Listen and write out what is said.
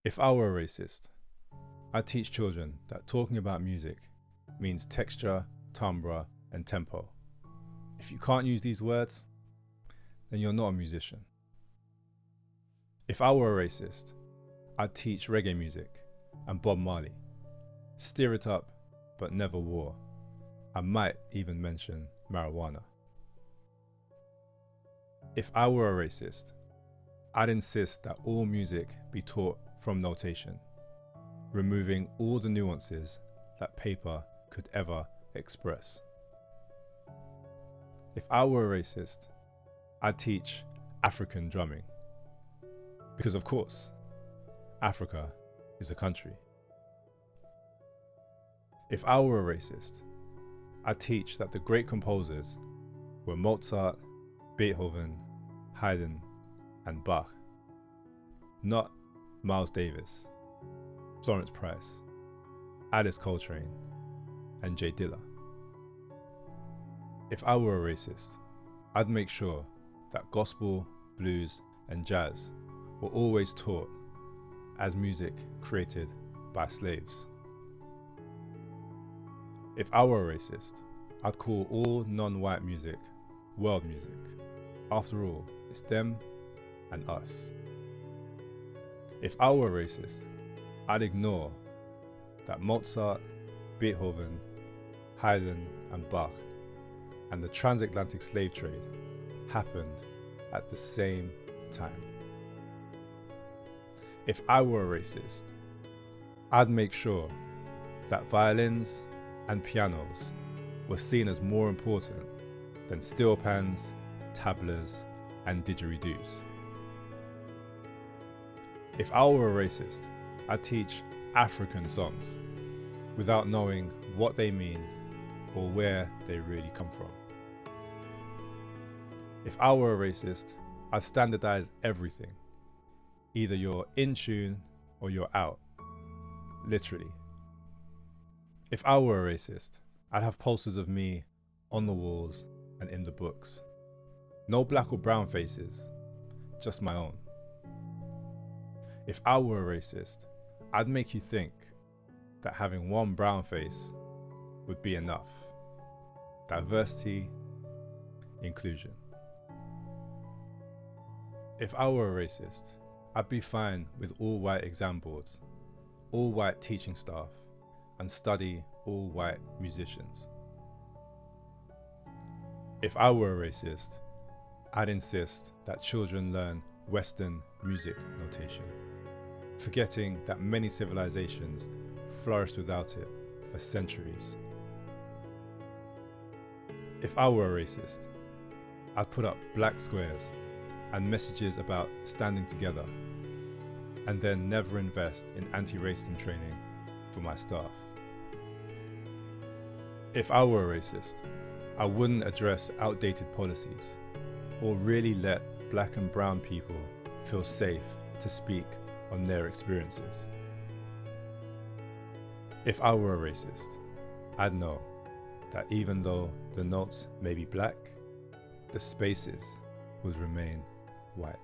If I were a racist, I'd teach children that talking about music means texture, timbre, and tempo. If you can't use these words, then you're not a musician. If I were a racist, I'd teach reggae music and Bob Marley. Steer it up, but never war. I might even mention marijuana. If I were a racist, I'd insist that all music be taught from notation, removing all the nuances that paper could ever express. If I were a racist, I'd teach African drumming. Because of course, Africa is a country. If I were a racist, I'd teach that the great composers were Mozart, Beethoven, Haydn, and Bach, not Miles Davis, Florence Price, Alice Coltrane, and Jay Dilla. If I were a racist, I'd make sure that gospel, blues, and jazz were always taught as music created by slaves. If I were a racist, I'd call all non-white music world music. After all, it's them and us. If I were a racist, I'd ignore that Mozart, Beethoven, Haydn, and Bach and the transatlantic slave trade happened at the same time. If I were a racist, I'd make sure that violins and pianos were seen as more important than steel pans, tablas, and didgeridoos. If I were a racist, I'd teach African songs without knowing what they mean or where they really come from. If I were a racist, I'd standardize everything. Either you're in tune or you're out, literally. If I were a racist, I'd have posters of me on the walls and in the books. No black or brown faces, just my own. If I were a racist, I'd make you think that having one brown face would be enough. Diversity, inclusion. If I were a racist, I'd be fine with all white exam boards, all white teaching staff, and study all white musicians. If I were a racist, I'd insist that children learn Western music notation, forgetting that many civilizations flourished without it for centuries. If I were a racist, I'd put up black squares and messages about standing together, and then never invest in anti-racism training for my staff. If I were a racist, I wouldn't address outdated policies or really let black and brown people feel safe to speak on their experiences. If I were a racist, I'd know that even though the notes may be black, the spaces would remain white.